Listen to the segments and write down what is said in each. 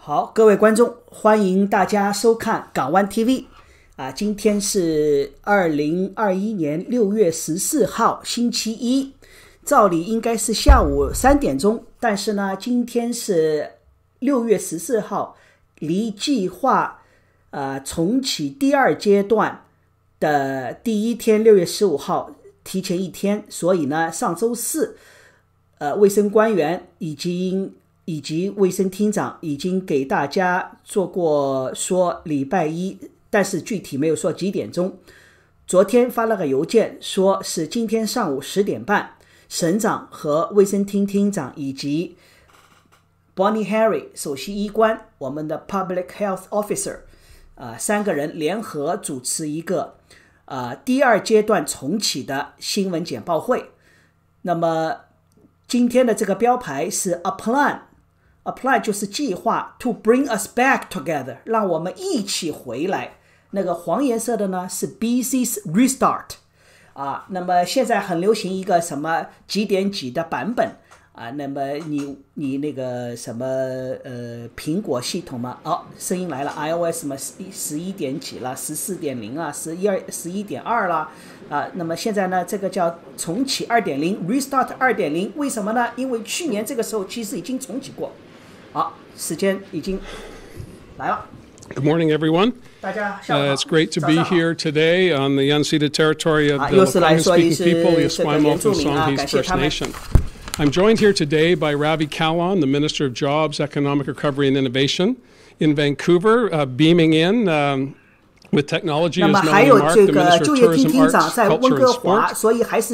好，各位观众，欢迎大家收看港湾 TV 今天是2021年6月14号星期一，照理应该是下午3点钟，但是呢，今天是6月14号，离计划重启第二阶段的第一天6月15号提前一天，所以呢，上周四卫生官员以及卫生厅长已经给大家做过说礼拜一，但是具体没有说几点钟。昨天发了个邮件说是今天上午10点半，省长和卫生厅厅长以及 Bonnie Harry 首席医官，我们的 Public Health Officer 3个人联合主持一个第二阶段重启的新闻简报会。那么今天的这个标牌是 A plan 就是计划 to bring us back together， 让我们一起回来。那个黄颜色的呢是 BC's restart 那么现在很流行一个什么几点几的版本那么你那个什么苹果系统嘛，声音来了 iOS 嘛11点几了14.0啦11.2啦那么现在呢这个叫重启 2.0 Restart 2.0， 为什么呢？因为去年这个时候其实已经重启过。好，时间已经来了。 Good morning, everyone. It's great to be here today on the unceded territory of the Lekwungen-speaking people, the Esquimalt and Songhees First Nation. I'm joined here today by Ravi Kahlon, the Minister of Jobs, Economic Recovery and Innovation, in Vancouver, beaming in with technology is Melanie Mark, the Minister of Tourism, Arts, Culture and Sport.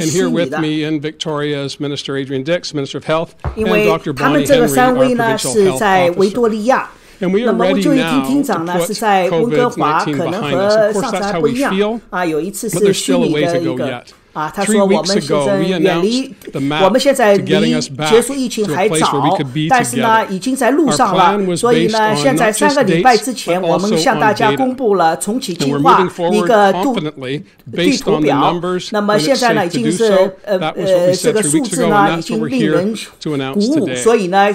And here with me in Victoria is Minister Adrian Dix, Minister of Health, and Dr. Bonnie Henry, our Provincial Health Officer. And we are ready now to put COVID-19 behind us. Of course, that's how we feel, but there's still a way to go yet. 3 weeks ago, we announced the map to getting us back to a place where we could be together. Our plan was based on not just dates, but also on data. And we're moving forward confidently based on the numbers when it's safe to do so. That was what we said 3 weeks ago, and that's what we're here to announce today.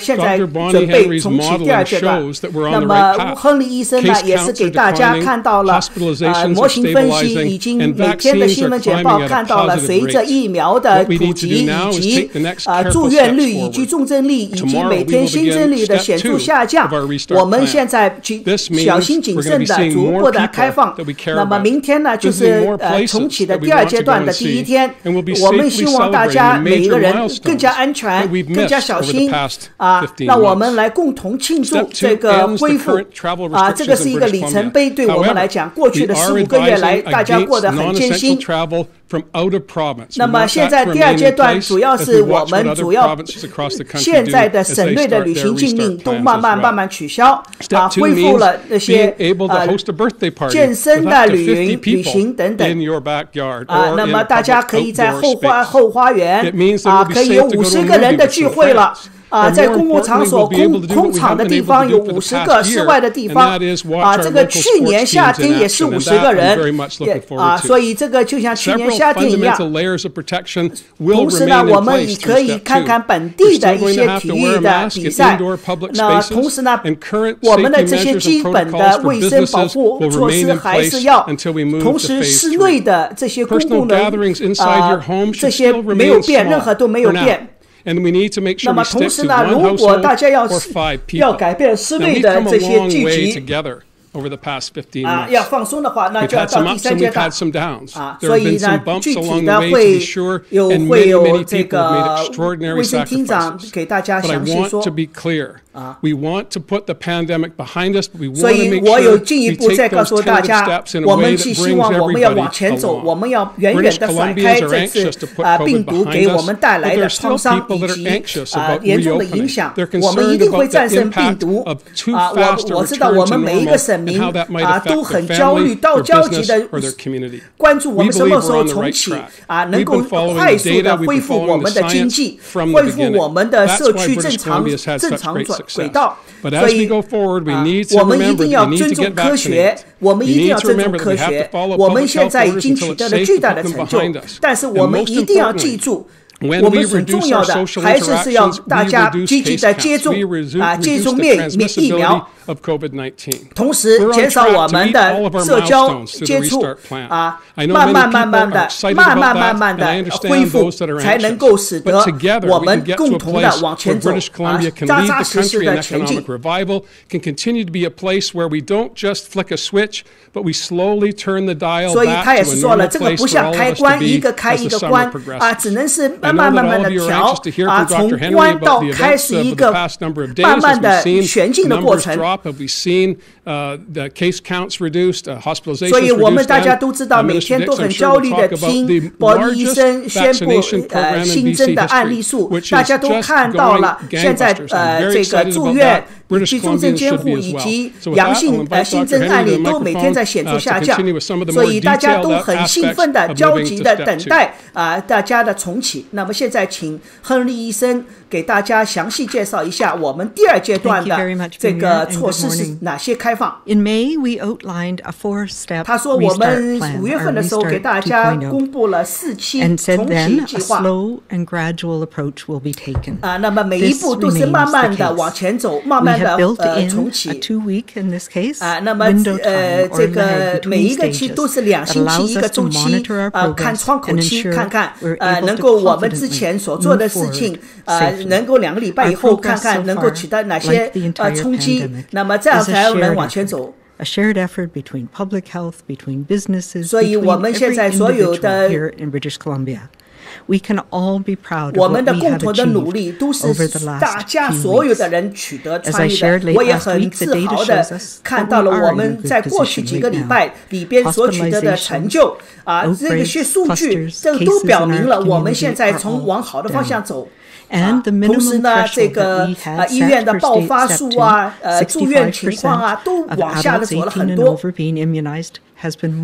Dr. Bonnie Henry's modeling shows that we're on the right path. Case counts are declining, hospitalizations are stabilizing, and vaccines are climbing at a随着疫苗的普及以及住院率以及重症率以及每天新增率的显著下降，我们现在小心谨慎的逐步的开放。那么明天呢就是重启的第二阶段的第一天，我们希望大家每一个人更加安全更加小心让我们来共同庆祝这个恢复这个是一个里程碑，对我们来讲过去的15个月来大家过得很艰辛。那么现在第二阶段主要是我们现在的省内的旅行禁令都慢慢取消恢复了那些健身的旅行等等那么大家可以在后花园可以有50个人的聚会了。在公共场所空场的地方有50个，室外的地方这个去年夏天也是50个人所以这个就像去年夏天一样。同时呢，我们也可以看看本地的一些体育的比赛。那同时呢，我们的这些基本的卫生保护措施还是要。同时，室内的这些公共的这些没有变，任何都没有变。那么同时呢，如果大家要改变室内的这些聚集要放松的话，那就要到第三阶段所以呢，具体的会有这个卫生厅长给大家详细说。所以我有进一步再告诉大家，我们是希望我们要往前走，我们要远远的甩开这次病毒给我们带来的创伤以及严重的影响，我们一定会战胜病毒我知道我们每一个省民都很焦虑到焦急的关注我们什么时候重启能够快速的恢复我们的经济，恢复我们的社区正常轨道。所以我们一定要尊重科学，我们一定要尊重科学。我们现在已经取得了巨大的成就，但是我们一定要记住我们很重要的还是要大家积极的接种疫苗，同时减少我们的社交接触慢慢的恢复，才能够使得我们共同的往前走，扎扎实实的前进。所以他也是说了，这个不像开关，一个开一个关只能是慢慢的调从关到开是一个慢慢的前进的过程。所以我们大家都知道，每天都很焦虑的听保利医生宣布新增的案例数，大家都看到了，现在这个住院以及重症监护以及阳性新增案例都每天在显著下降，所以大家都很兴奋的焦急的等待大家的重启。那么现在请亨利医生给大家详细介绍一下我们第二阶段的这个措施是哪些开放。他说我们5月份的时候给大家公布了4期重启计划，那么每一步都是慢慢的往前走，慢慢的重启。那么这个每一个期都是2星期一个周期，看窗口期，看看能够我们之前所做的事情能够2个礼拜以后看看能够取得哪些冲击，那么这样才能往前走。A shared effort between public health, between businesses, 所以我们现在所有的 here in British Columbia. We can all be proud of 我们 what 的 we 共 have 同的努力 achieved 都是 over the last 大家 few 所有 weeks. 的人取得 As 参 I 与 shared 的， late 我也 last 很 week, the 自 data 豪 shows 的 us 看 that 到 we 了 are 我 in a 们 good 在过去 position 几个 right 礼 now. 拜里边所取得的成就这些数据这都表明了我们现在从往好的方向走。同时呢，这个医院的爆发数住院情况都往下的走了很多。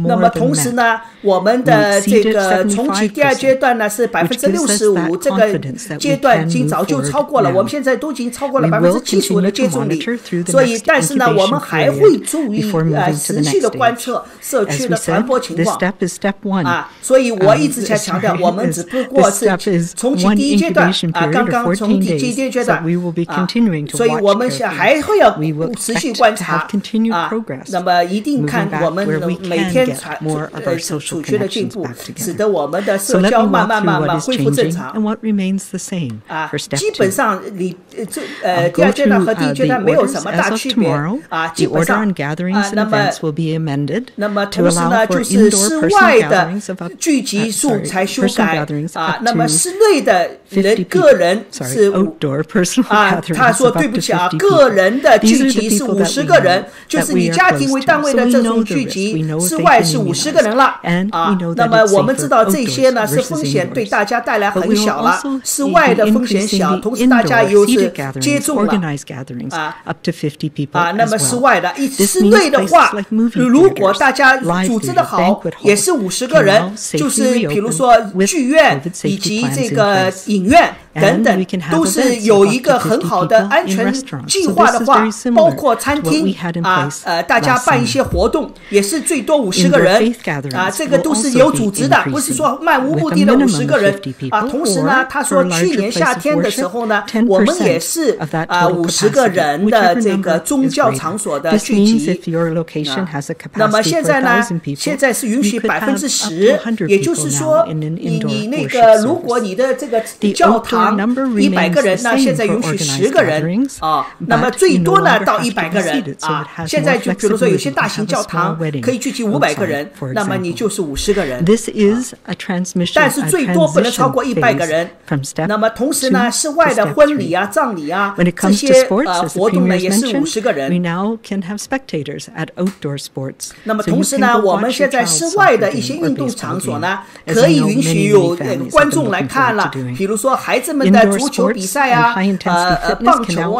那么同时呢，我们的这个重启第二阶段呢是65%，这个阶段已经早就超过了，我们现在都已经超过了75%的接种率。所以，但是呢，我们还会注意持续的观测社区的传播情况所以我一直在强调，我们只不过是重启第一阶段刚刚重启第一阶段所以我们还会要持续观察那么一定看我们每天处决的进步，使得我们的社交慢慢恢复正常基本上第二阶段和第一阶段没有什么大区别基本上那么同时呢，就是室外的聚集数才修改那么室内的个人是他说对不起个人的聚集是50个人，就是以家庭为单位的这种聚集，室外是50个人了那么我们知道这些呢是风险对大家带来很小了，室外的风险小，同时大家又是接种了那么室外的室内的话，如果大家组织的好也是50个人，就是比如说剧院以及这个影院等等，都是有一个很好的安全计划的话，包括餐厅大家办一些活动也是最多50个人这个都是有组织的，不是说漫无目的的50个人同时呢，他说去年夏天的时候呢，我们也是50个人的这个宗教场所的聚集那么现在呢，现在是允许10%，也就是说你那个如果你的这个教堂100个人呢，现在允许10个人那么最多呢到100个人现在就比如说有些大型教堂可以聚集500个人，那么你就是50个人但是最多不能超过100个人那么同时呢，室外的婚礼葬礼这些活动呢也是50个人那么同时呢，我们现在室外的一些运动场所呢可以允许有观众来看了，比如说孩子们的足球比赛棒球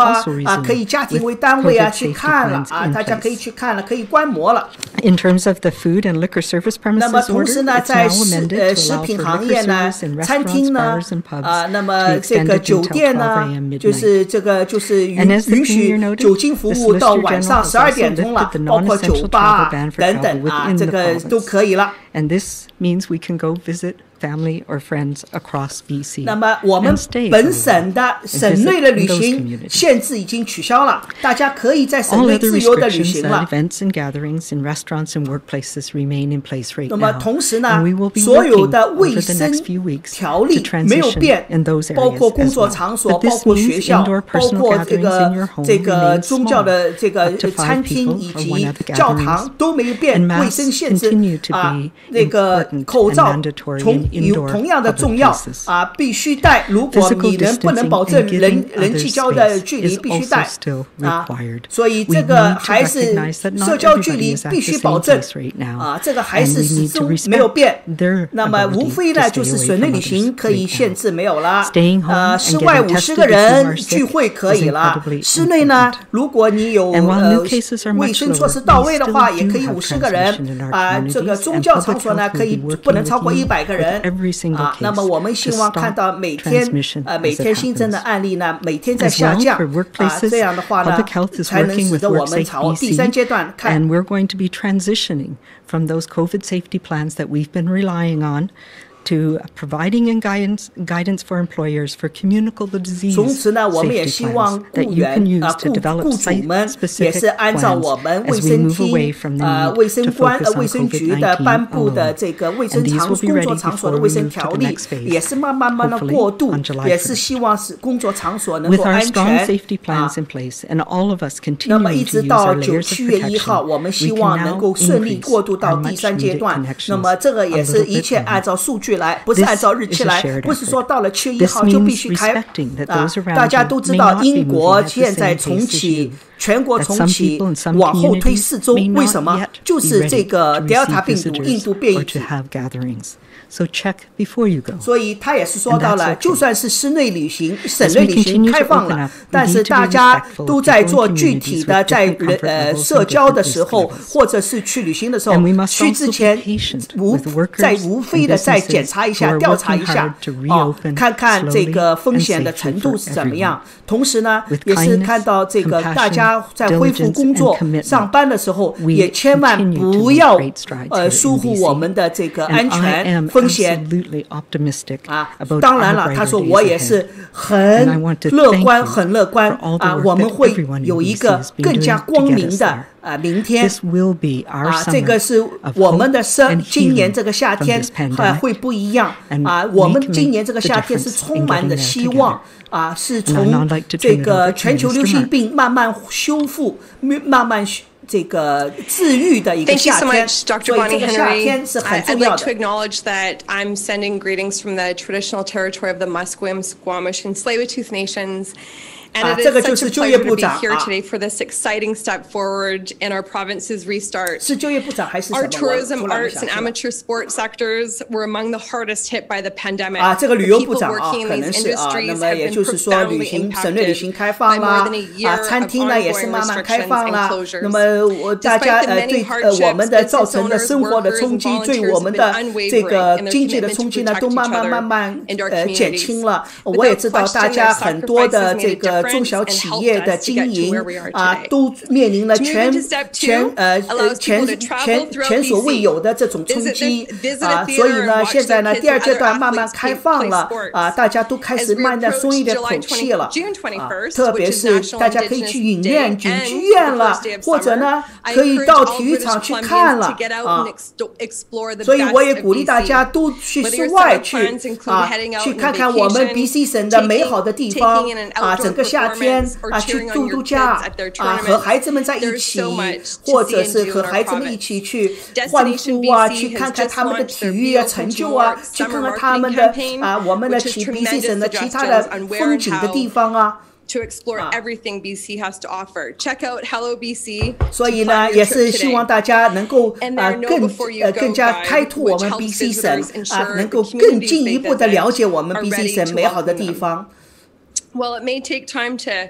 可以家庭为单位去看了大家可以去看了，可以观摩了。那么同时呢，在食品行业呢，餐厅呢那么这个酒店呢，就是这个就是允许酒精服务到晚上12点钟了，包括酒吧等等这个都可以了。And this means we can go visit family or friends across BC. 那么我们本省的省内的旅行限制已经取消了，大家可以在省内自由的旅行了。Events and gatherings in restaurants and workplaces remain in place right now. 那么同时呢，所有的卫生条例没有变，包括工作场所，包括学校，包括这个宗教的这个餐厅以及教堂都没有变，卫生限制那个口罩同样的重要必须戴。如果你不能保证人际交的距离，必须戴所以这个还是社交距离必须保证这个还是始终没有变。那么无非呢就是省内旅行可以限制没有了，室外50个人聚会可以了，室内呢如果你有卫生措施到位的话，也可以50个人这个宗教场所呢不能超过100个人那么我们希望看到每天新增的案例呢每天在下降这样的话呢才能使得我们朝第3阶段看。 And we're going to be transitioning from those COVID safety plans that we've been relying on to providing guidance for employers for communicable disease safety plans that you can use to develop site-specific plans as we move away from the need to focus on COVID-19 alone. And these will be ready before we move to the next phase, hopefully on July 1st. With our strong safety plans in place and all of us continuing to use our layers of protection, we can now increase our much-needed connections a little bit. 不是按照日期来，不是说到了7月1号就必须开大家都知道英国现在重启全国重启往后推4周，为什么？就是这个 Delta 病毒印度变异株。 So check before you go. 所以他也是说到了，就算是室内旅行、省内旅行开放了，但是大家都在做具体的在社交的时候，或者是去旅行的时候，去之前无非的再检查一下、调查一下，看看这个风险的程度是怎么样。同时呢，也是看到这个大家在恢复工作、上班的时候，也千万不要疏忽我们的这个安全。 风险当然了，他说我也是很乐观我们会有一个更加光明的明天这个是我们的今年这个夏天会不一样我们今年这个夏天是充满的希望是从这个全球流行病慢慢修复，慢慢。 这个治愈的一个夏天，所以这个夏天是很重要的。 I'd like to acknowledge that I'm sending greetings from the traditional territory of the Musqueam, Squamish, and Tsleil-Waututh nations. And it is such a pleasure to be here today for this exciting step forward in our province's restart. Our tourism, arts, and amateur sports sectors were among the hardest hit by the pandemic. People working in these industries have been profoundly impacted by more than a year of ongoing restrictions and closures. Despite the many hardships, business owners, workers, and volunteers have been unwavering in their commitment to protect each other and our communities. Without question, the crisis 中小企业的经营都面临了前所未有的这种冲击所以呢，现在呢，第2阶段慢慢开放了大家都开始慢慢松一点口气了特别是大家可以去影院、剧院了，或者呢，可以到体育场去看了所以我也鼓励大家都去室外去看看我们 BC 省的美好的地方整个夏天去度假和孩子们在一起，或者是和孩子们一起去欢呼去看看他们的体育成就去看看他们的我们的BC 省的其他的风景的地方To explore everything BC has to offer. Check out Hello BC. 所以呢，也是希望大家能够更加开拓我们 BC 省能够更进一步的了解我们 BC 省美好的地方。Well, it may take time to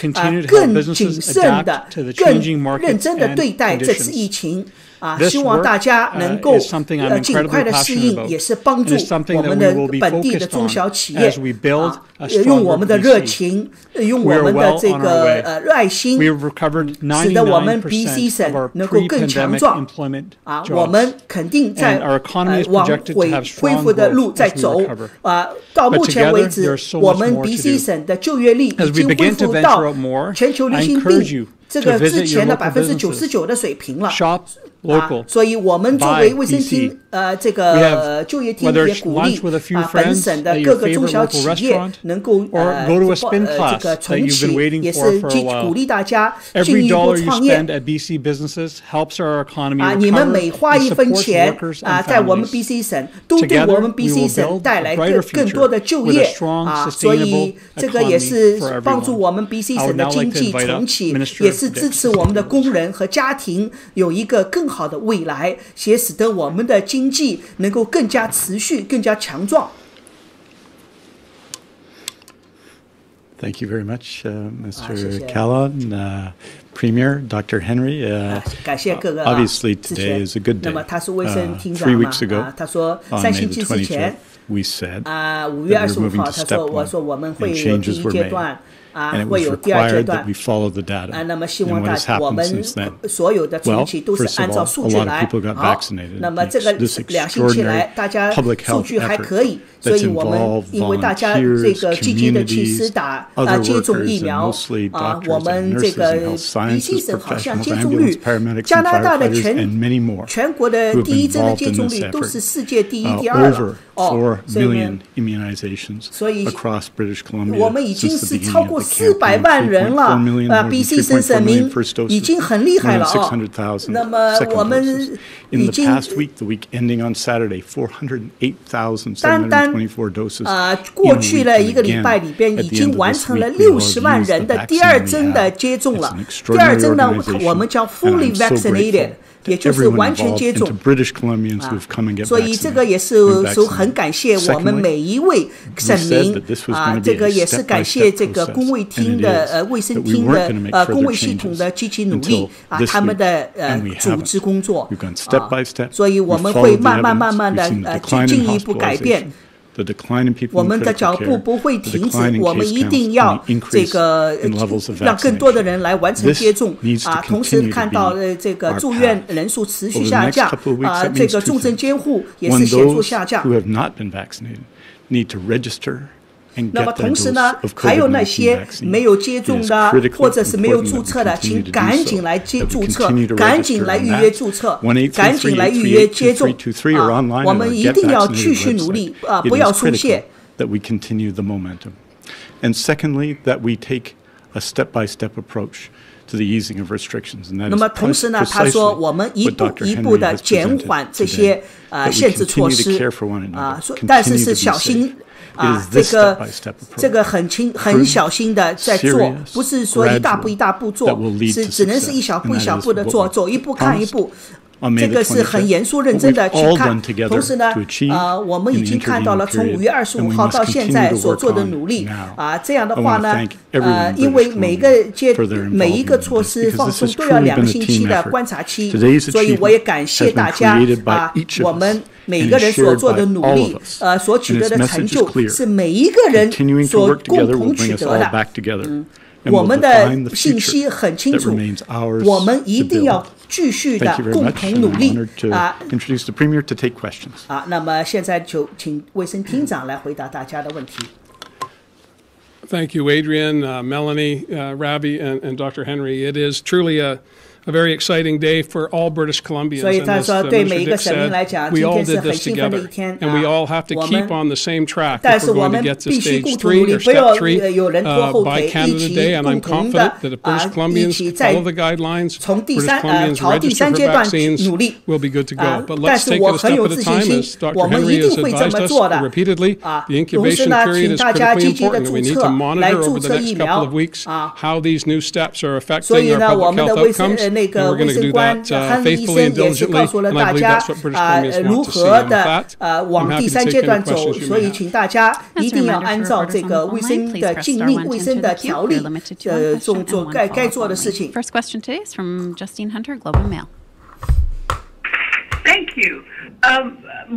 更谨慎的、更认真的对待这次疫情。希望大家能够尽快的适应，也是帮助我们的本地的中小企业用我们的热情，用我们的这个爱心，使得我们 BC 省能够更强壮。我们肯定在往恢复的路在走。到目前为止，我们 BC 省的就业率已经恢复到全球流行病这个之前的99%的水平了。所以我们作为卫生厅这个就业厅也鼓励本省的各个中小企业能够这个重启，也是鼓励大家进一步创业。你们每花一分钱在我们 BC 省都对我们 BC 省带来更多的就业所以这个也是帮助我们 BC 省的经济重启，也是支持我们的工人和家庭有一个更好的未来，也使得我们的经济能够更加持续、更加强壮。Thank you very much, Mr. Callon, Premier, Dr. Henry. Obviously, today is a good day. 3 weeks ago, on May the 25th, we said that we were moving to step 1, and changes were made. And it was required that we follow the data. And what has happened since then? Well, first of all, a lot of people got vaccinated. This extraordinary public health effort that's involved volunteers, communities, other workers, and mostly doctors and nurses and health sciences professionals, ambulance paramedics and firefighters, and many more who have been involved in this effort. Over 4 million immunizations across British Columbia since the beginning of the campaign. 3.4 million, 3.4 million first doses, more than 600,000 second doses. In the past week, the week ending on Saturday, 408,724 doses. 过去了一个礼拜里边，已经完成了60万人的第二针的接种了。第二针呢，我们叫 fully vaccinated。也就是完全接种，所以这个也是很感谢我们每一位省民这个也是感谢这个公卫厅的卫生厅的公卫系统的积极努力他们的组织工作所以我们会慢慢的进一步改变。我们的脚步不会停止，我们一定要这个让更多的人来完成接种同时看到这个住院人数持续下降这个重症监护也是显著下降。那么同时呢，还有那些没有接种的或者是没有注册的，请赶紧来注册，赶紧来预约注册，赶紧来预约接种我们一定要继续努力不要松懈。And secondly, that we take a step-by-step approach to the easing of restrictions. And that 那么同时呢，他说我们一步一步的减缓这些限制措施但是小心。这个很小心的在做，不是说一大步做，是只能是一小步的做，走一步看一步。这个是很严肃认真的去看，同时呢，我们已经看到了从5月25号到现在所做的努力这样的话呢，因为每一个措施放松都要2个星期的观察期，所以我也感谢大家我们每个人所做的努力所取得的成就是每一个人所共同取得的。我们的信息很清楚，我们一定要继续的共同努力那么现在就请卫生厅长来回答大家的问题。Thank you, Adrian, Melanie, Ravi, and Dr. Henry. It is truly a very exciting day for all British Columbians. And as Mr. Dick said, we all did this together, and we all have to keep on the same track if we're going to get to stage 3 or step 3 by Canada Day. And I'm confident that if British Columbians follow the guidelines, British Columbians register for vaccines, we'll be good to go. But let's take it a step at a time, as Dr. Henry has advised us repeatedly. The incubation period is critically important, and we need to monitor over the next couple of weeks how these new steps are affecting our public health outcomes. 那个卫生官汉医生也是告诉了大家如何的往第3阶段走，所以请大家一定要按照这个卫生的禁令、卫生的条例做该做的事情。First question today is from Justine Hunter, Globe and Mail. Thank you.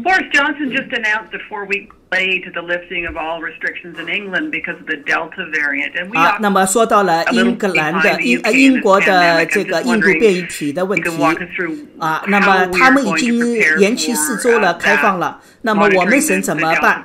Boris Johnson just announced a 4-week delay to the lifting of all restrictions in England because of the Delta variant. And we 那么说到了英国的这个印度变异体的问题那么他们已经延期4周了开放了，那么我们省怎么办？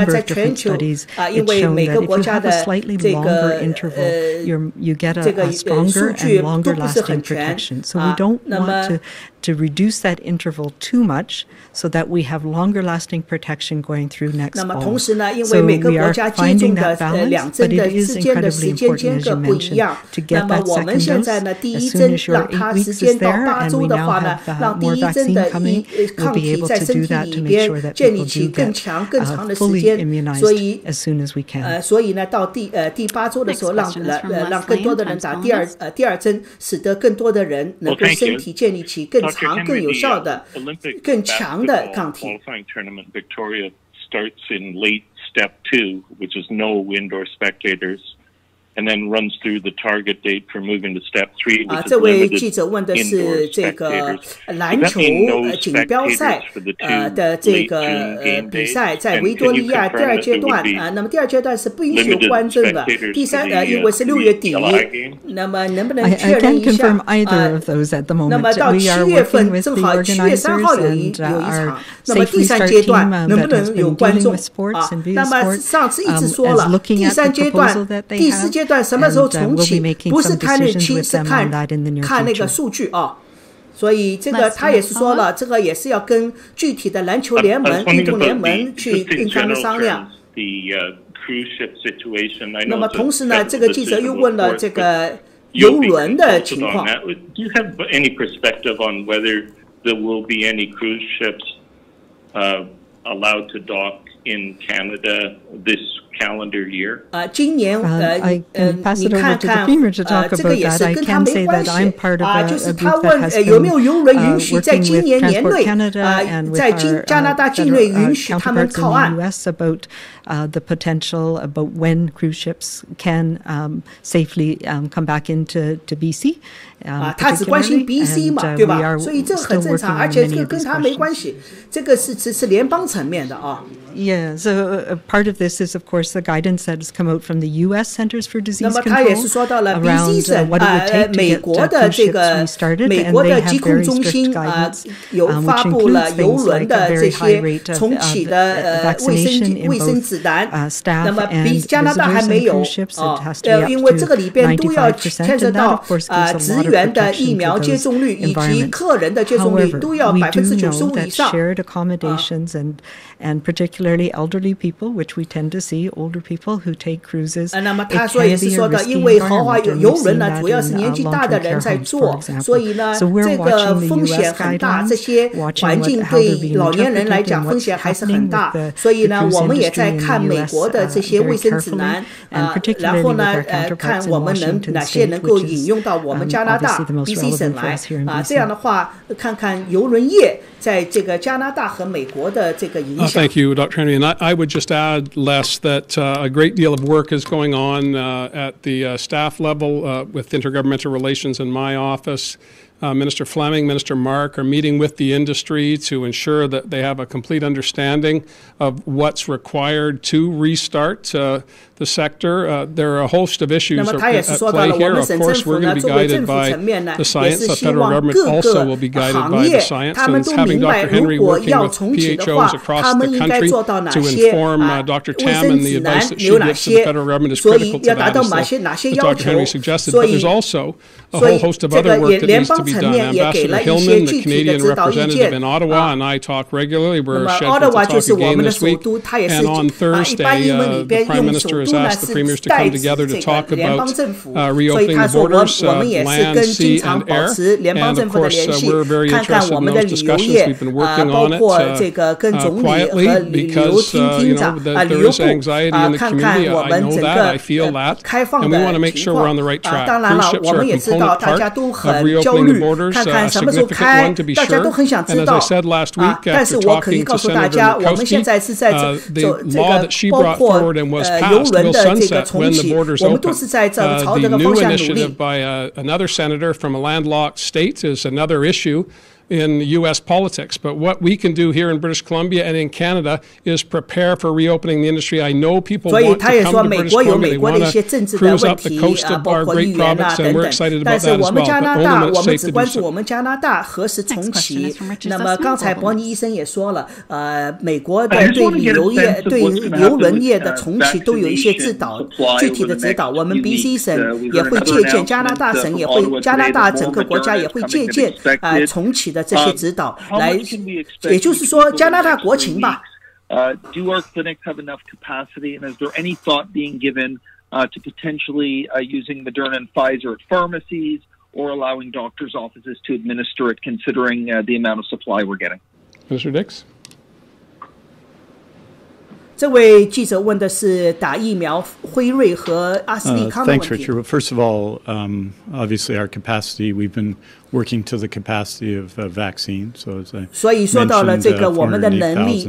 number of different studies, it's shown that if you have a slightly longer interval, you get a stronger and longer lasting protection. So we don't want to reduce that interval too much so that we have longer lasting protection going through next fall. So we are finding that balance, but it is incredibly important, as you mentioned, to get that second dose as soon as your 8 weeks is there, and we now have more vaccine coming, we'll be able to do that to make sure that people do get fully immunized as soon as we can. 所以呢，到第8周的时候，让更多的人打第二针，使得更多的人能够身体建立起更长、更有效的、更强的抗体。Victoria starts in late step 2, which is no indoor spectators. and then runs through the target date for moving to step 3, which is 这位 limited 记者问的是 indoor 这个 spectators. 篮 Does 球 that mean no 锦标赛 spectators for the two 的这 late 个 June game 比 days? 赛在 And 维多 can you 利亚 confirm 第二 that 阶 there 段 would be 那么第二阶段是不允许有 limited 观众的。 spectators 第 for 三 the 因为是6月底 LI game? 那么能不能 I 确认 can't 一下 confirm either of those at the 那 moment. 么到 We are 7月 working 份 with 正 the 好7月3号 organizers 有 and 一场 our 那么 Safe 第三 Restart 阶 team 段能不 that 能 has 有 been 观 dealing 众 with sports and 那 via 么 sports 上次一直说 as 了 looking 第 at the 三阶段 proposal that they 第4 have, 阶段什么时候 and 重 we'll 启 be making 不是 some 看日 decisions 期 with 是 them 看 on that in the near 看那个 future. 数据啊。所以这个他也是说了，这个也是要跟具体的篮球联盟、运动联盟去跟他们商量。那么同时呢，这个记者又问了这个邮轮的情况。Do you have any perspective on whether there will be any cruise ships allowed to dock in Canada this calendar year? 今年I can pass 你 it over 看 to the 看 Premier to talk 这个 about 也 that. 是 I 跟他 can 没 say 关 that 系 I'm part of 就 a 是他 group that 问 has 有没有 been 邮轮允许在 working 今 with 年年 Transport 内 Canada and with 在 our 加拿大境内允许他们 counterparts 靠 in 岸。 the U.S. about the potential about when cruise ships can safely come back into BC. 他只关心 BC 嘛，对吧？ are 所以这个很 still 正常， working 而 on 且 many 这个 of 跟 these 他没 questions. 关系，这个是联邦层面的啊。Yeah, so part of this is, of course, the guidance that has come out from the U.S. Centers for Disease 那么他也是说到了 BC 省 what it would take to 美 get 国的 cruise 这 ships 个 restarted, 美 and 国 they 的 have 疾控 very 中 strict 心 guidance, 有 which 发布了 includes 邮 things 轮 like a 的这 very high 些 rate of 重启的vaccination 卫 in 生 both 指南。那 staff 么 and 加拿大还 visitors 没 in 有 cruise ships. It has to be 因为 up 这个里边都要 to 牵涉 95%, and that, 到 of course, gives a 职 lot of 员的疫 protection 苗 to 接 those 种率以及 environments. 客人的接种率 However, 都要 we do know 95%以 that 上。 shared accommodations and particularly elderly people, which we tend to see, older people who take cruises, 那么 it 他说 can 也是 be a 说的， risky 因为豪华 environment, and 邮 we've 轮 seen 呢 that 主要是 in 年纪大的 long-term 人 care 在 homes, 做， for 所 example. 以呢 So we're 这个 watching the 风险 U.S. 很大，这 guidelines, 些 watching 环境 how they're 对 being 老年人来 interpreted 讲 and 风 what's 险还是 happening 很 with 大， the 所以呢 cruise 我们也 industry 在 in 看 the 美 U.S. 国的这些 very 卫生指 carefully, 南 and 然 particularly 后 with 呢 our 看 counterparts 我 in 们能 Washington 哪些 State, 能够 which 引 is 用到我们加拿大 obviously the most BC 省 relevant for 来 us here in 这样 BC. 的话看看邮轮业在这个加拿大和美国的这个影响。 Thank you, Dr. Henry. And I would just add, Les, that a great deal of work is going on at the staff level with intergovernmental relations in my office. Minister Fleming, Minister Mark are meeting with the industry to ensure that they have a complete understanding of what's required to restart the sector. There are a host of issues at play here. Of course, we're going to be guided by the science. The federal government also will be guided by the science. And it's having Dr. Henry working with PHOs across the country to inform Dr. Tam and the advice that she gives to the federal government is critical to that, as Dr. Henry suggested. But there's also a whole host of other work that needs to be done. Ambassador Hillman, the Canadian representative in Ottawa, and I talk regularly. We're scheduled to talk again this week. And on Thursday, the Prime Minister has asked the premiers to come together to talk about reopening the borders, land, sea, and air. And of course, we're very interested in those discussions. We've been working on it quietly because there is anxiety in the community. I know that. I feel that. And we want to make sure we're on the right track. Cruise ships are a component part of reopening the borders, a significant one to be sure. And as I said last week, after talking to Senator Murkowski, the law that she brought forward and was passed will sunset when the borders open. The new initiative by another senator from a landlocked state is another issue in U.S. politics. But what we can do here in British Columbia and in Canada is prepare for reopening the industry. I know people want to come to British Columbia. They want to cruise up the coast of our great province, and we're excited about that as well. But only when it's safe to do so. 我们加拿大何时重启？那么刚才伯尼医生也说了，美国的对旅游业、对邮轮业的重启都有一些指导，具体的指导。我们 BC 省也会借鉴，加拿大省也会，加拿大整个国家也会借鉴重启的这些指导来，也就是说加拿大国情吧。Do our clinics have enough capacity, and is there any thought being given to potentially using Moderna and Pfizer at pharmacies or allowing doctors' offices to administer it, considering the amount of supply we're getting? Mr. Dix? 这位记者问的是打疫苗辉瑞和阿斯利康的问题。Thanks, Richard. First of all, obviously our capacity, we've been working to the capacity of vaccine. So 以说到了这个我们的能力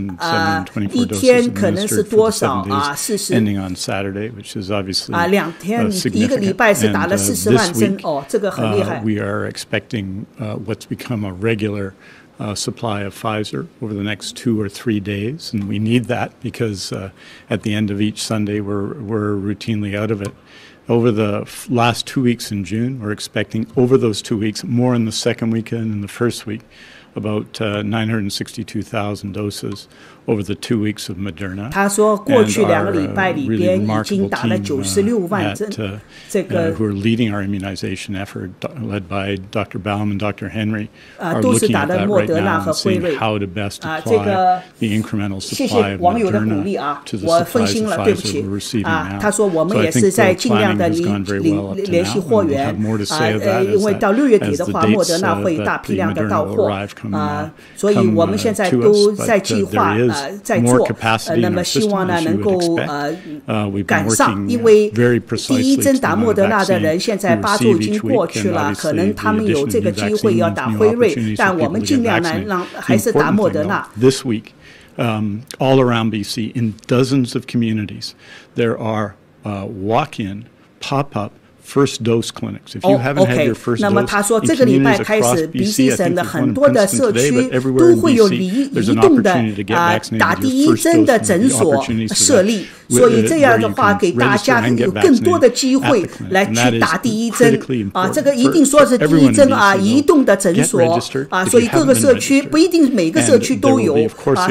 一天可能是多少ending on Saturday, which is obviously 2天一个礼拜是打了40万针这个很厉害。We are expecting what's become a regular supply of Pfizer over the next 2 or 3 days, and we need that because at the end of each Sunday we're routinely out of it. Over the last 2 weeks in June, we're expecting over those 2 weeks, more in the second weekend and the first week, about 962,000 doses over the 2 weeks of Moderna. 他说过去2个礼拜里边已经打了96万针。这个 who are leading our immunization effort, led by Dr. Baum and Dr. Henry, are 都是 looking 打 at 的 that 莫 right 德纳 now 和 and 辉 seeing 瑞。how to best 这 apply 个 the incremental 谢 supply 谢 of 网友的鼓 Moderna 励 to the 我分 supplies 心 of 了，对不 Pfizer 起 we're receiving now. 他说我们 So I 也是 think 在 the 尽量 planning 的 has gone very well up to 联系 now, 货 and we'll 源 have more to say of that 因为 as 到6月底 the 的话，莫德 dates 纳会大 that 批 the 量的 Moderna 到 will 货 arrive 所以我们现在 to 都 us, 在 but 计划 there is 在 more 做 capacity 那 in 么 our 希望 system 呢 as 能 you 够 would expect. We've been 赶上，因 working 为 very 第一 precisely 针 to 打 the 莫德纳的 vaccine 人现在 we 8 周 receive 已经 each 过 week, 去 and 了，可 obviously 能他 the 们有 addition 这 of 个 new 机会 vaccine 要 means 打 new 辉瑞， opportunities 但 for 我们 people to 尽 get 量 vaccinated. 让还是 The 打 important 莫 thing, 德纳。 though, this week, all around BC, in dozens of communities, there are walk-in, pop-up first dose clinics. If you haven't had your first 那么 dose 他说 in 这个礼拜 communities 开 across 始 BC, I 省 think 的 there's 很 one 多 in 的 Princeton 社 today, 区 but everywhere 都 in 会有 BC, there's 移 an 动的 opportunity to get vaccinated 打 with 第 your 一 first 针的 dose 诊 and the 所 opportunities for 设 that, 立，所以这样的话给大家有更多的机会来去打第一针这个一定说是第一针移动的诊所所以各个社区不一定每个社区都有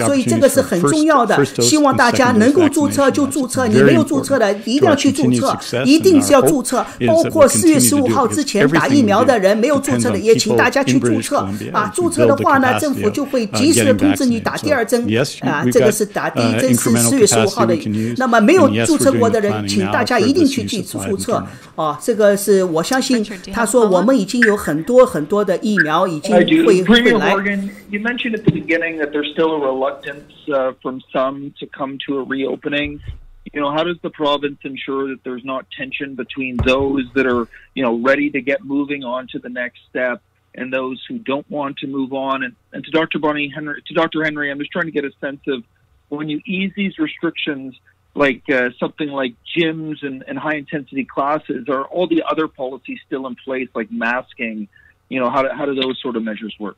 所以这个是很重要的，希望大家能够注册就注册，你没有注册的一定要去注册，一定是要注册，包括4月15号之前打疫苗的人没有注册的也请大家去注册注册的话呢，政府就会及时的通知你打第二针这个是打第一针是4月15号的，那么没有注册过的人请大家一定去注册这个是我相信他说我们已经有很多很多的疫苗已经会来。 You mentioned at the beginning that there's still a reluctance from some to come to a reopening. How does the province ensure that there's not tension between those that are, ready to get moving on to the next step and those who don't want to move on? And to Dr. Henry, I'm just trying to get a sense of when you ease these restrictions, like something like gyms and high intensity classes, are all the other policies still in place, like masking? How do those sort of measures work?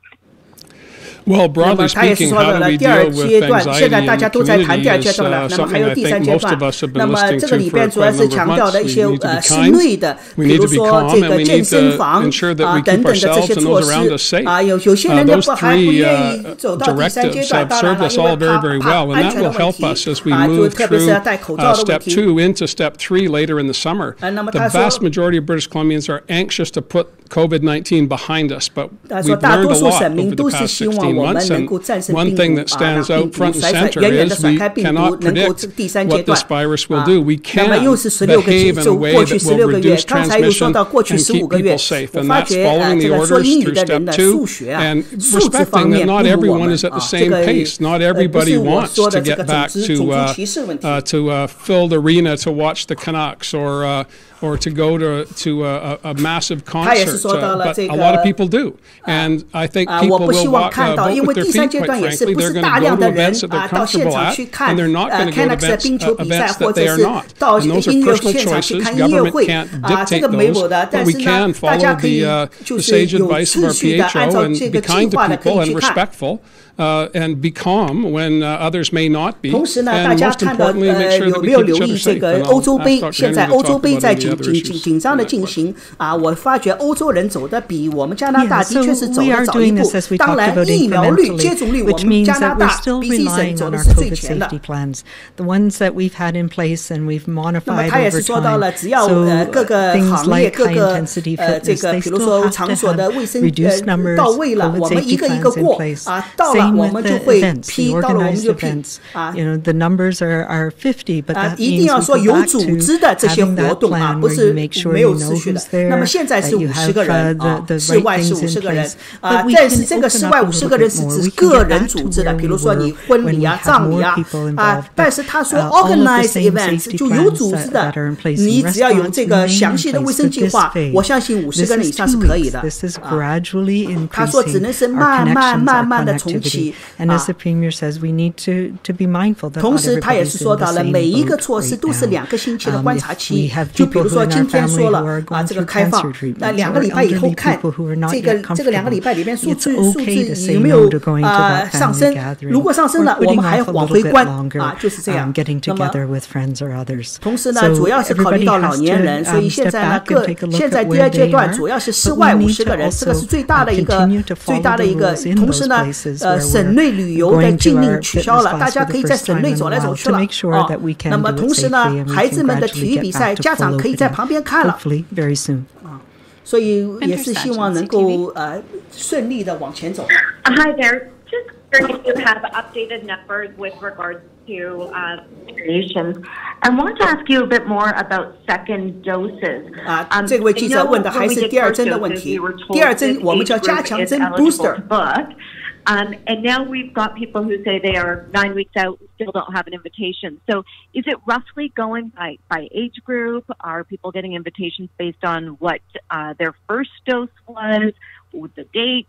Well, broadly speaking, how do we deal with anxiety in the community is something I think most of us have been listening to for quite a number of months. We need to be kind, we need to be calm, and we need to ensure that we keep ourselves and those around us safe. Those 3 directives have served us all very, very well, and that will help us as we move through Step 2 into Step 3 later in the summer. The vast majority of British Columbians are anxious to put COVID-19 behind us, but we've learned a lot over the past 16 months, and one thing that stands out front and center is we cannot predict what this virus will do. We can behave in a way that will reduce transmission and keep people safe, and that's following the orders through Step 2 and respecting that not everyone is at the same pace. Not everybody wants to get back to filled arena to watch the Canucks or to go to a massive concert, but a lot of people do, and I think people will vote with their feet, quite frankly. They're going to go to events that they're comfortable at, and they're not going to go to events that they are not. And those are personal choices. Government can't dictate those, but we can follow the sage advice of our PHO and be kind to people and respectful. And be calm when others may not be. 同时呢，大家看到有没有留意这个欧洲杯？现在欧洲杯在紧张的进行我发觉欧洲人走的比我们加拿大的确是走得早一步。当然，疫苗率、接种率，我们加拿大 BC 省走的是最前的。The ones that we've had in place and we've modified over time. 那么他也是说到了，只要各个行业、各个这个，比如说场所的卫生到位了，我们一个一个过到了。我们就会批，到了我们就批the numbers are 50, but that 一定要说有组织的这些活动不是没有持续的。那么现在是50个人室外是50个人但是这个室外50个人是指个人组织的，比如说你婚礼葬礼但是他说 organized events 就有组织的，你只要有这个详细的卫生计划，我相信50个人以上是可以的他说只能是慢慢的重启同时他也是说到了每一个措施都是2个星期的观察期，就比如说今天说了这个开放，那2个礼拜以后看这个2个礼拜里面数字有没有上升，如果上升了我们还要往回观就是这样。那么同时呢主要是考虑到老年人，所以现在呢现在第2阶段主要是室外50个人，这个是最大的一个同时呢省内旅游的禁令取消了，大家可以在省内走来走去了那么同时呢孩子们的体育比赛家长可以在旁边看了所以也是希望能够顺利的往前走。 Hi there. Just wondering if you have updated numbers with regards to vaccinations. I want to ask you a bit more about second doses. 这位记者问的还是第2针的问题。第2针我们叫加强针 booster。And now we've got people who say they are 9 weeks out, still don't have an invitation. So is it roughly going by age group? Are people getting invitations based on what their first dose was? The date,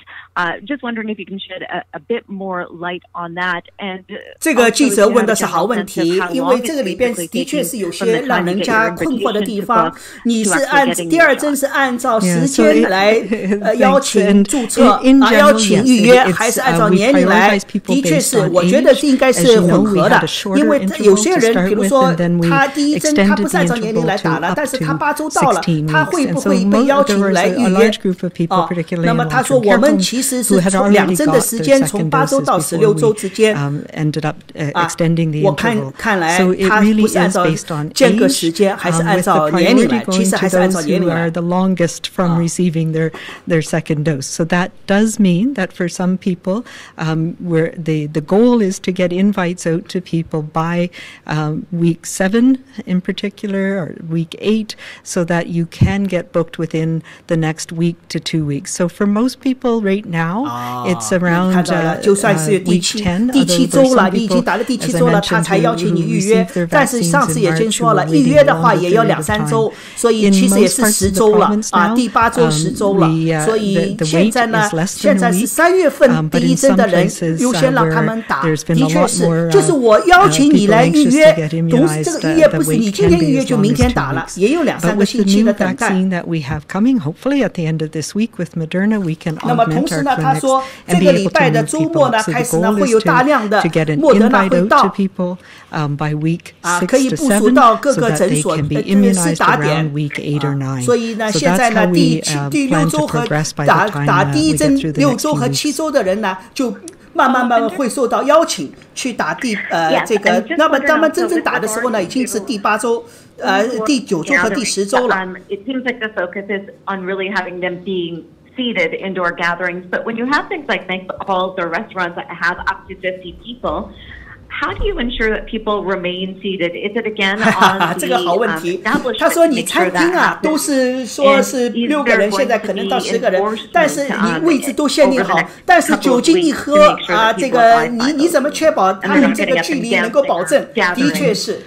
just wondering if you can shed a bit more light on that. And 这个记者问的是好问题，因为这个里边的确是有些让人家困惑的地方。你是第2针是按照时间来邀请注册邀请预约，还是按照年龄来？的确是，我觉得应该是混合的，因为有些人，比如说他第1针他不是按照年龄来打了，但是他8周到了，他会不会被邀请来预约？那么他说我们其实是从2针的时间从8周到16周之间我看来他不是按照间隔时间还是按照年龄来，其实还是按照年龄来。 the longest from receiving their second dose. So that does mean that for some people where the goal is to get invites out to people by week 7 in particular or week 8 so that you can get booked within the next week to 2 weeks. So for most people right now it's around week 10. 第7周了，你已经打了第7周了，他才邀请你预约。但是上次已经说了，预约的话也要2-3周，所以其实也是10周了第8周10周了。所以现在呢，现在是3月份第1针的人优先让他们打，的确是，就是我邀请你来预约，同时这个预约不是你今天预约就明天打了，也有2-3个星期的等待。那么同时呢，他说这个礼拜的周末呢开始呢会有大量的莫德纳会到可以部署到各个诊所施打点所以呢现在呢第6周和打第1针6周和7周的人呢就慢慢会受到邀請去打这个那么他们真正打的时候呢已經是第8周第9周和第10周了 It seems like the focus is on really having them being seated indoor gatherings, but when you have things like banquet halls or restaurants that have up to 50 people, how do you ensure that people remain seated? Is it again on the establishment? 他说你餐厅啊都是说是6个人，现在可能到10个人，但是你位置都限定好，但是酒精一喝这个你怎么确保他们这个距离能够保证？的确是。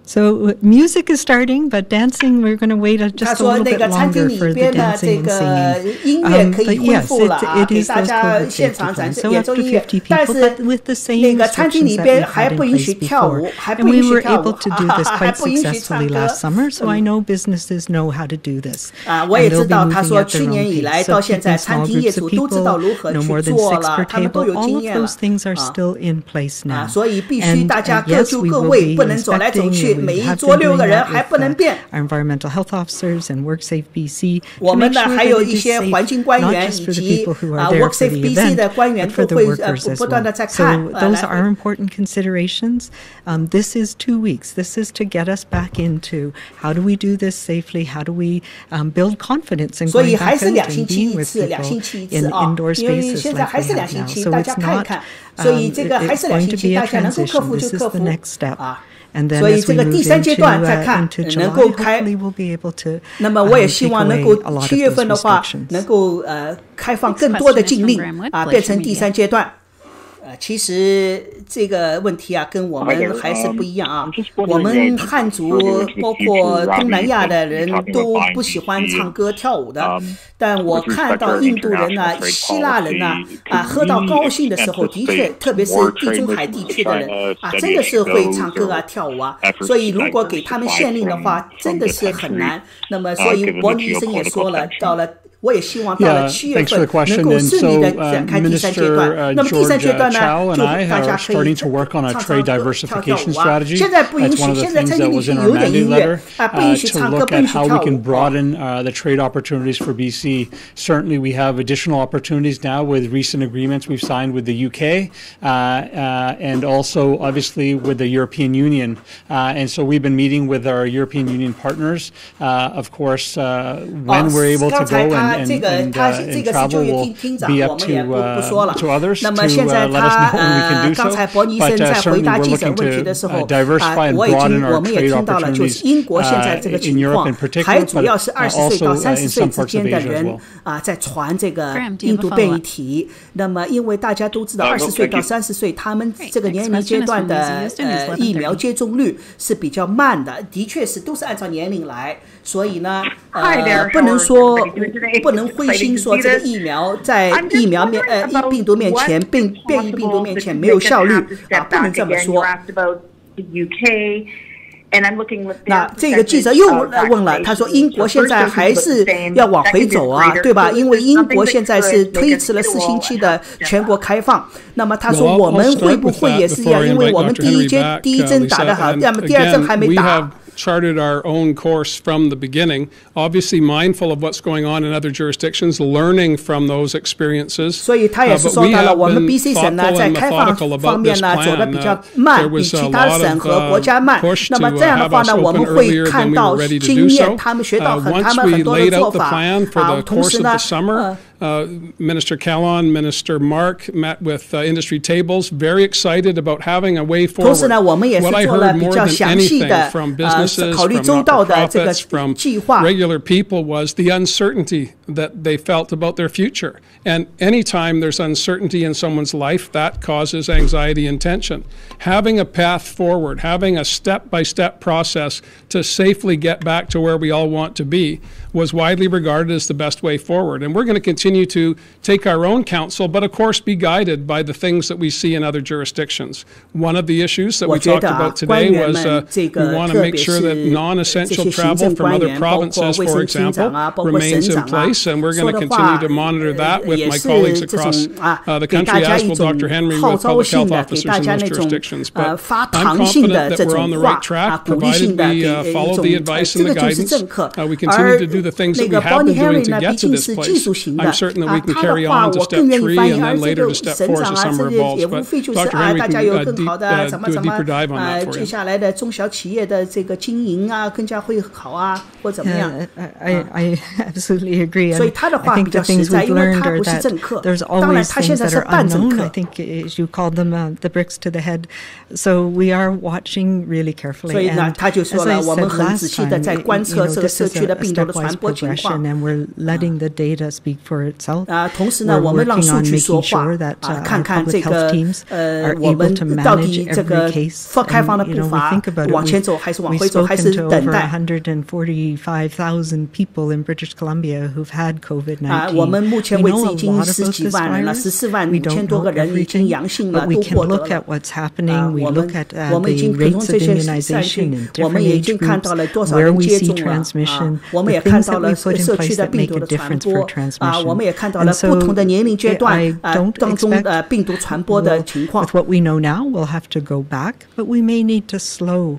So music is starting, but dancing we're going to wait just a little bit longer for the dancing and singing. But yes, it is those COVID safety plans. So up to 50 people, but with the same restrictions that we've had in place before. And we were able to do this quite successfully last summer, so I know businesses know how to do this. 我也知道，他说去年以来到现在，餐厅业主都知道如何去做了，他们都有经验了。All of those things are still in place now. 所以必须大家各就各位，不能走来走去。每一桌6个人还不能变。Our environmental health officers and WorkSafe BC 我们呢还有一些环境官员以及WorkSafe BC 的官员都会不断的在看。So those are important considerations. This is 2 weeks. This is to get us back into how do we do this safely? How do we build confidence in going back out and being with people in indoor spaces like we have now? So it's not. It's going to be a transition. This is the next step. 所以这个第3阶段再看能够开。那么我也希望能够7月份的话能够开放更多的禁令变成第3阶段。其实这个问题啊，跟我们还是不一样啊。我们汉族，包括东南亚的人都不喜欢唱歌跳舞的，但我看到印度人呢、希腊人呢，喝到高兴的时候，的确，特别是地中海地区的人真的是会唱歌啊、跳舞啊。所以如果给他们限令的话，真的是很难。那么，所以伯尼医生也说了，到了。我也希望到了7月份能够顺利的展开第3阶段。那么第3阶段呢，就大家可以唱歌、跳舞啊。现在不允许，现在餐厅里有点音乐不允许唱歌，不允许跳舞。The trade opportunities for BC. Certainly, we have additional opportunities now with recent agreements we've signed with the UK and also, obviously, with the European Union. And so we've been meeting with our European Union partners. Of course, when we're able to go and travel will be up to others to let us know when we can do so. But certainly we're looking to diversify and broaden our trade opportunities in Europe in particular, but also in some parts of Asia as well. 在传这个印度变异体。那么因为大家都知道20岁到30岁他们这个年龄阶段的疫苗接种率是比较慢的，的确是都是按照年龄来。所以呢不能灰心说这个疫苗在病毒面前变异病毒面前没有效率不能这么说。那这个记者又问了，他说英国现在还是要往回走啊，对吧？因为英国现在是推迟了4星期的全国开放。那么他说我们会不会也是一样？因为我们第一针打得好，那么第2针还没打。Charted our own course from the beginning, obviously mindful of what's going on in other jurisdictions, learning from those experiences. 所以他也是说到了我们 BC 省呢在开放方面呢走得比较慢，比其他省和国家慢。那么这样的话呢，我们会看到经验，他们学到他们很多的做法同时呢Minister Callan, Minister Mark met with industry tables, very excited about having a way forward. 同时呢，我们也是做了比较详细的考虑周到的这个计划。Regular people was the uncertainty that they felt about their future. And anytime there's uncertainty in someone's life, that causes anxiety and tension. Having a path forward, having a step-by-step process to safely get back to where we all want to be was widely regarded as the best way forward. And we're going to continue to take our own counsel, but of course be guided by the things that we see in other jurisdictions. One of the issues that we talked about today was we want to make sure that non-essential travel from other provinces, for example, remains in place, and we're going to continue to monitor that with my colleagues across the country, as will Dr. Henry with public health officers in those jurisdictions. But I'm confident that we're on the right track, provided we follow the advice and the guidance. We continue to do the things that we have been doing to get to this place. I'm certain that we can carry on to step 3 and then later to step 4 as summer evolves. But Dr. Henry can do a deeper dive on that for you. 接下来的中小企业的这个经营更加会好或怎么样 I absolutely agree. 所以他的话比较实在，因为他不是政客，当然他现在是半政客。I think as you called them the bricks to the head. So we are watching really carefully. 所以呢，他就说了，我们很仔细的在观测这个社区的病毒的传播情况。And we're letting the data speak for itself. 同时呢，我们让数据说话看看这个我们到底这个开放的步伐往前走还是往回走，还是等待。145,000 people in British Columbia who've had COVID-19. 我们目前为止已经10几万人了，14万5千多个人已经阳性了，都获得了。我们已经可从这些我们也已经看到了多少人接种了，我们也看到了社区的病毒的传播，我们也看到了不同的年龄阶段当中病毒传播的情况。With what we know now, we'll have to go back, but we may need to slow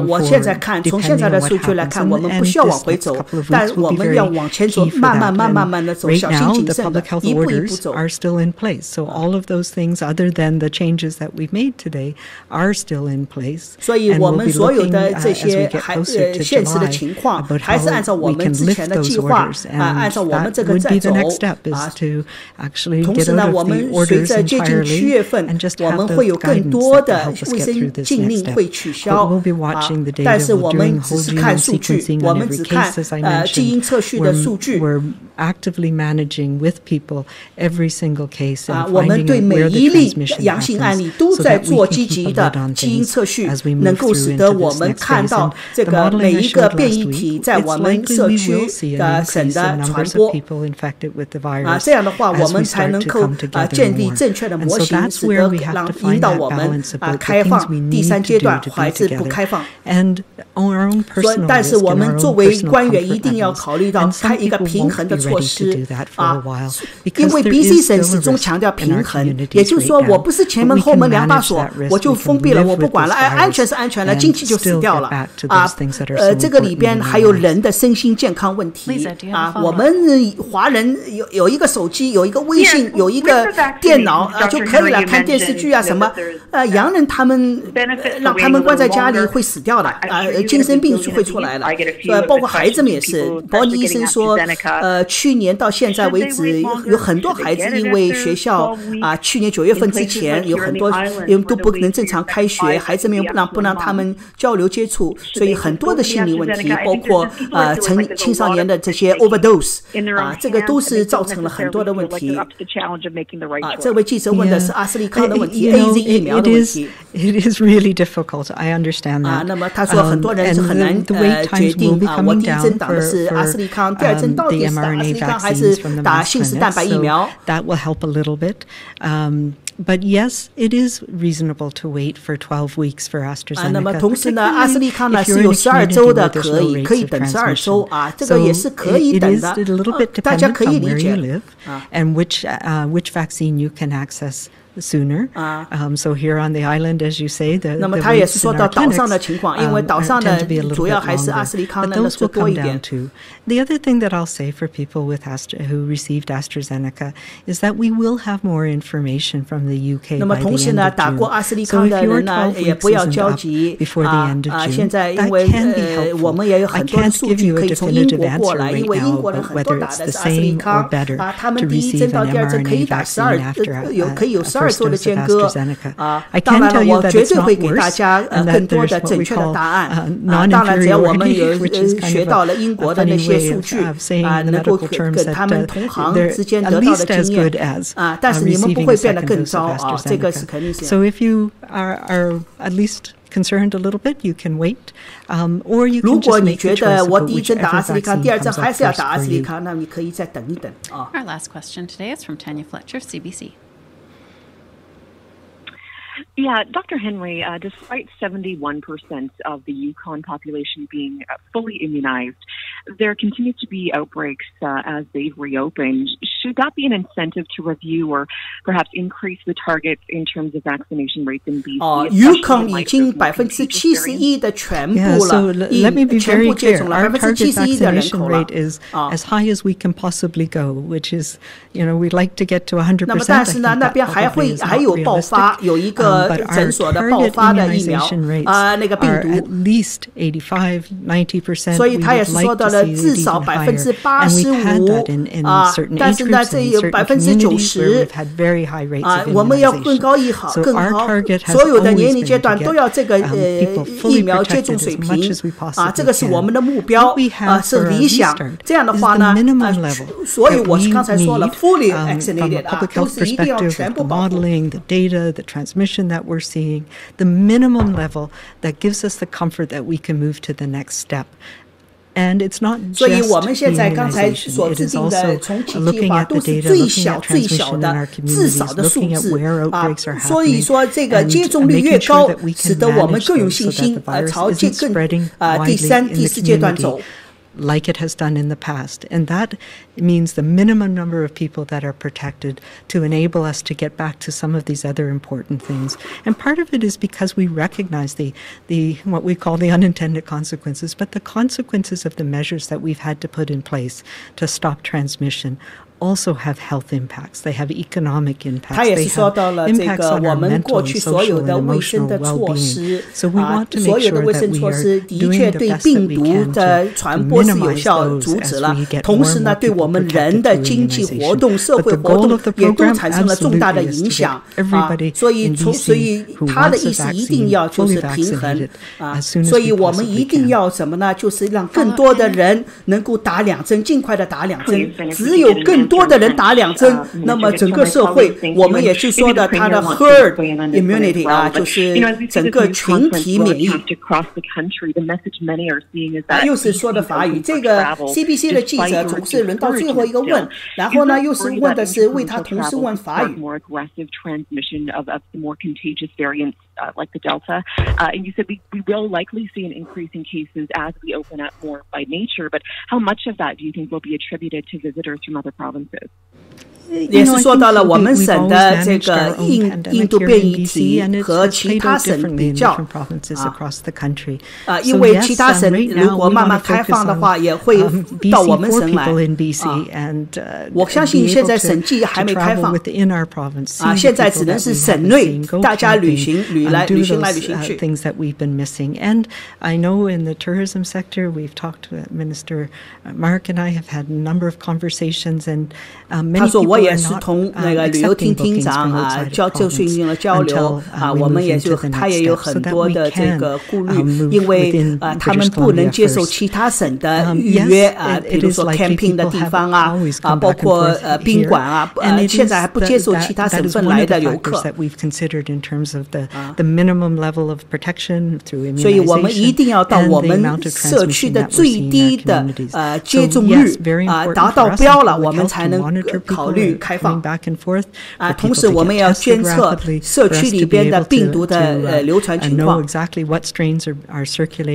我现在看，从现在的数据来看，我们不需要往回走，但我们要往前走，慢慢的走，小心谨慎的，一步一步走。Are still in place. So all of those things, other than the changes that we've made today, are still in place. 所以我们所有的这些现实的情况，还是按照我们之前的计划按照我们这个在走同时呢，我们随着接近7月份，我们会有更多的卫生禁令会取消但是我们只是看数据，我们只看基因测序的数据。Actively managing with people every single case and 我们对每一例阳性案例都在做积极的基因测序，能够使得我们看到这个每一个变异体在我们社区的省的传播。这样的话，我们才能够建立正确的模型，使得引导我们开放第3阶段还是不开放。但是我们作为官员一定要考虑到开一个平衡的措施因为 BC 省始终强调平衡，也就是说我不是前门后门2把锁，我就封闭了，我不管了，安全是安全了，经济就死掉了这个里边还有人的身心健康问题我们华人有一个手机，有一个微信，有一个电脑就可以了，看电视剧什么洋人他们让他们关在家里会死掉的精神病会出来了包括孩子们也是。保尼医生说去年到现在为止有很多孩子因为学校去年9月份之前有很多都不能正常开学，孩子们不让他们交流接触，所以很多的心理问题，包括青少年的这些 overdose 这个都是造成了很多的问题这位记者问的是阿斯利康的问题 AZ 疫苗的问题。It is really difficult. I understand that. 那么他说很多人是很难决定我第一针打的是阿斯利康，第2针到底是打阿斯利康还是打信使蛋白疫苗。That will help a little bit. But yes, it is reasonable to wait for 12 weeks for AstraZeneca. 那么同时呢，阿斯利康呢是有12周的，可以等12周这个也是可以等的。大家可以理解。And which vaccine you can access sooner. So here on the island, as you say, 那么他也是说到岛上的情况，因为岛上的主要还是阿斯利康那个是多一点。The other thing that I'll say for people with who received AstraZeneca is that we will have more information from the UK 那么同时呢，打过阿斯利康的人呢，也不要焦急现在因为我们也有很多的数据可以从英国过来，因为英国人很多打的是阿斯利康他们第1针到第2针可以打可以有12周的间隔当然了，我绝对会给大家更多的正确的答案当然只要我们有学到了英国的那些数据能够跟他们同行之间得到的经验但是你们不会变得更糟这个是肯定是。 So if you are at least concerned a little bit, you can wait, or you can just make the choice of whichever vaccine 如果你觉得我第1针打阿斯利康，第2针还是要打阿斯利康，那你可以再等一等Our last question today is from Tanya Fletcher, CBC. Yeah, Dr. Henry, despite 71% of the Yukon population being fully immunized, there continues to be outbreaks as they've reopened. Should that be an incentive to review or perhaps increase the targets in terms of vaccination rates in BC? Yukon 已经71%的全部了 so let me be very clear. Our target vaccination rate is as high as we can possibly go, which is, we'd like to get to 100%. 那么但是呢，那边还有爆发，有一个诊所的爆发的疫苗那个病毒 at least 85-90%. 所以他也是说到了至少85%但是呢这有90%我们要更高更好所有的年龄阶段都要这个疫苗接种水平这个是我们的目标是理想这样的话呢所以我是刚才说了 fully vaccinated 都是一定要全部保护 the data, the transmission that we're seeing, the minimum level that gives us the comfort that we can move to the next step. And it's not just 所以我们现在刚才所制定的重启计划都是最小的至少的数字所以说这个接种率越高使得我们更有信心朝接更第3、第4阶段走 like it has done in the past. And that means the minimum number of people that are protected to enable us to get back to some of these other important things. And part of it is because we recognize the what we call the unintended consequences, but the consequences of the measures that we've had to put in place to stop transmission also have health impacts. They have economic impacts. They have impacts on our mental and social and emotional well-being. So we want to make sure that we are doing the best that we can to minimize those as we get more and more people protected through immunization. But the goal of the program absolutely is to get everybody in BC who wants a vaccine fully vaccinated as soon as we possibly can. 就是让更多的人能够打2针，尽快的打2针。只有更多的人打2针，那么整个社会，我们也是说的它的 herd immunity 就是整个群体免疫。又是说的法语，这个 CBC 的记者总是轮到最后一个问，然后呢又是问的是为他同时问法语。Like the Delta. And you said we will likely see an increase in cases as we open up more by nature, but how much of that do you think will be attributed to visitors from other provinces? 也是说到了我们省的这个印度变异体和其他省比较因为其他省如果慢慢开放的话，也会到我们省来。我相信现在省际还没开放现在只能是省内大家旅行来旅行去。Things that we've been missing, and I know in the tourism sector, we've talked to Minister Mark and I have had a number of conversations, and many people。也是同那个旅游厅厅长就进行了交流我们也就他也有很多的这个顾虑，因为他们不能接受其他省的预约比如说 camping 的地方包括宾馆现在还不接受其他省份来的游客。所以我们一定要到我们社区的最低的接种率达到标了，我们才能考虑开放同时我们也要监测社区里边的病毒的流传情况。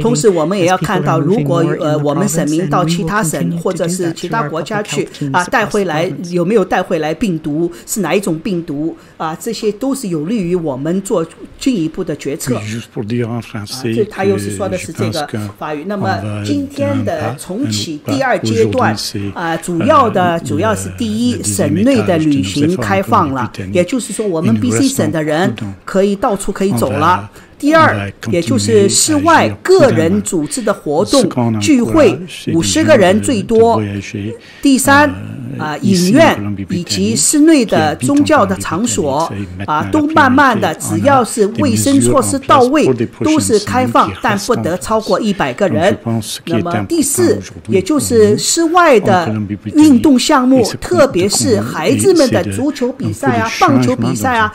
同时我们也要看到，如果我们省民到其他省或者是其他国家去带回来有没有带回来病毒，是哪一种病毒这些都是有利于我们做进一步的决策。这他又是说的是这个法语。那么今天的重启第2阶段主要是第一，省内的旅行开放了，也就是说我们 BC 省的人可以到处可以走了。第二，也就是室外个人组织的活动聚会50个人最多。第三，影院以及室内的宗教的场所都慢慢的，只要是卫生措施到位，都是开放，但不得超过100个人。那么第四，也就是室外的运动项目，特别是孩子们的足球比赛棒球比赛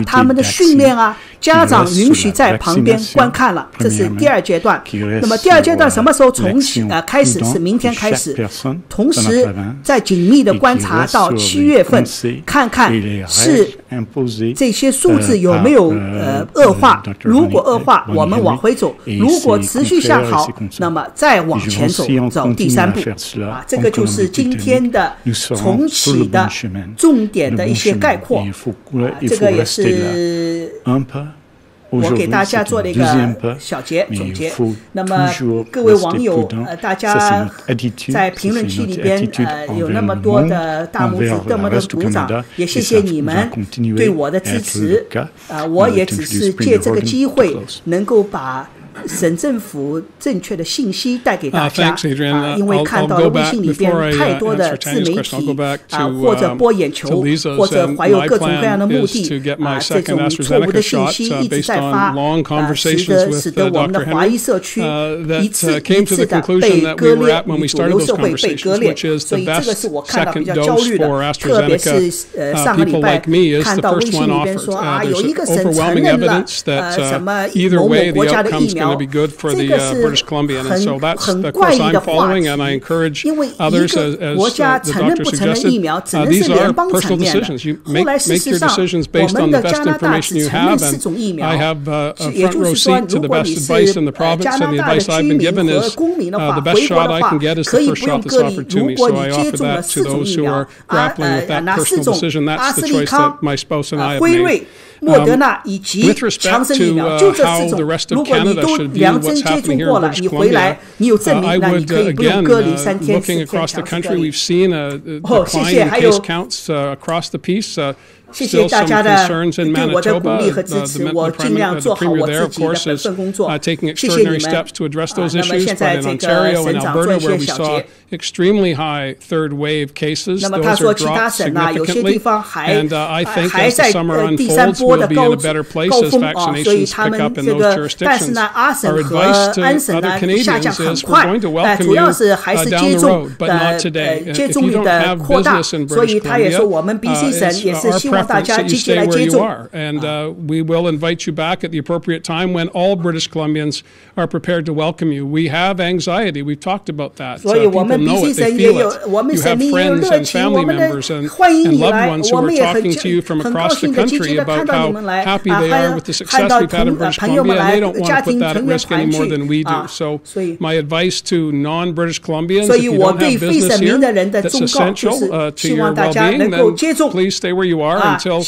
他们的训练家长允许在旁边观看了，这是第2阶段。那么第2阶段什么时候重启开始？是明天开始。同时在紧密的观察到7月份，看看是这些数字有没有恶化。如果恶化，我们往回走；如果持续向好，那么再往前走第3步。这个就是今天的重启的重点的一些概括。这个也是我给大家做了一个小总结。那么各位网友大家在评论区里边有那么多的大拇指，那么多鼓掌，也谢谢你们对我的支持我也只是借这个机会能够把省政府正确的信息带给大家因为看到了微信里边太多的自媒体或者博眼球，或者怀有各种各样的目的这种错误的信息一直在发使得我们的华裔社区一次的被割裂，与主流社会被割裂。所以这个是我看到比较焦虑的，特别是上个礼拜看到微信里边说有一个省承认了什么某某国家的疫苗 going to be good for the British Columbian. And so that's the course I'm following, and I encourage others, as the doctor suggested, these are personal decisions. You make your decisions based on the best information you have, and I have a front row seat to the best advice in the province, and the advice I've been given is the best shot I can get is the first shot that's offered to me. So I offer that to those who are grappling with that personal decision. That's the choice that my spouse and I have made. With respect to how the rest of Canada should view what's happening here in British Columbia, I would, again, looking across the country, we've seen a decline in case counts across the piece. Still some concerns in Manitoba. The Premier there, of course, is taking extraordinary steps to address those issues. But in Ontario and Alberta, where we saw extremely high third wave cases, those are dropped significantly. And I think as the summer unfolds, we'll be in a better place as vaccinations pick up in those jurisdictions. Our advice to other Canadians is we're going to welcome you down the road, but not today. If you don't have business in British Columbia, it's our preference that you stay where you are, and we will invite you back at the appropriate time when all British Columbians are prepared to welcome you. We have anxiety. We've talked about that. People know it. They feel it. You have friends and family members and loved ones who are talking to you from across the country about how happy they are with the success we've had in British Columbia, and they don't want to put that at risk any more than we do. So my advice to non-British Columbians, if you don't have business here that's essential to your well-being, then please stay where you are until we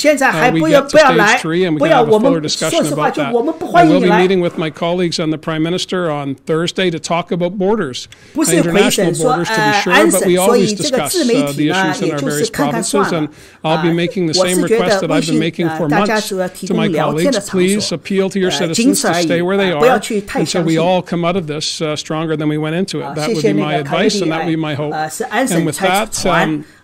get to stage 3 and we can have a fuller discussion about that. I will be meeting with my colleagues and the Prime Minister on Thursday to talk about borders, international borders to be sure, but we always discuss the issues in our various provinces, and I'll be making the same request that I've been making for months to my colleagues. Please appeal to your citizens to stay where they are until we all come out of this stronger than we went into it. That would be my advice, and that would be my hope. And with that,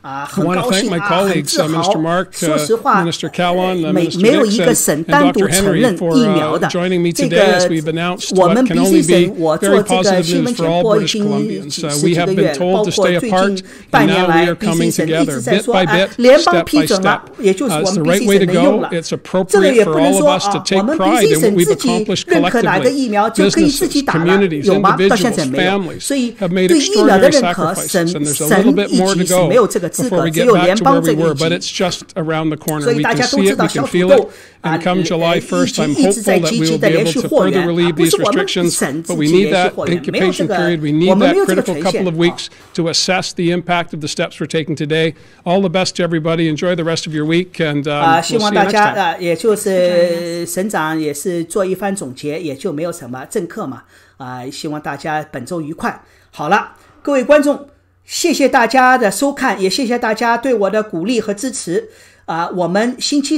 I want to thank my colleagues, Minister Mark, Minister Callon, Minister Dixon, and Dr. Henry for joining me today as we've announced what can only be very positive news for all British Columbians. We have been told to stay apart, and now we are coming together, bit by bit, step by step. It's the right way to go. It's appropriate for all of us to take pride in what we've accomplished collectively. Businesses, communities, individuals, families have made extraordinary sacrifices, and there's a little bit more to go before we get back to where we were, but it's just around the corner. We can see it, we can feel it, and come July 1st, I'm hopeful that we will be able to further relieve these restrictions, but we need that incubation period, we need that critical couple of weeks to assess the impact of the steps we're taking today. All the best to everybody, enjoy the rest of your week, and we'll see you next time. 也就是省长也是做一番总结，也就没有什么政客嘛，希望大家本周愉快。好了，各位观众。谢谢大家的收看，也谢谢大家对我的鼓励和支持。我们星期四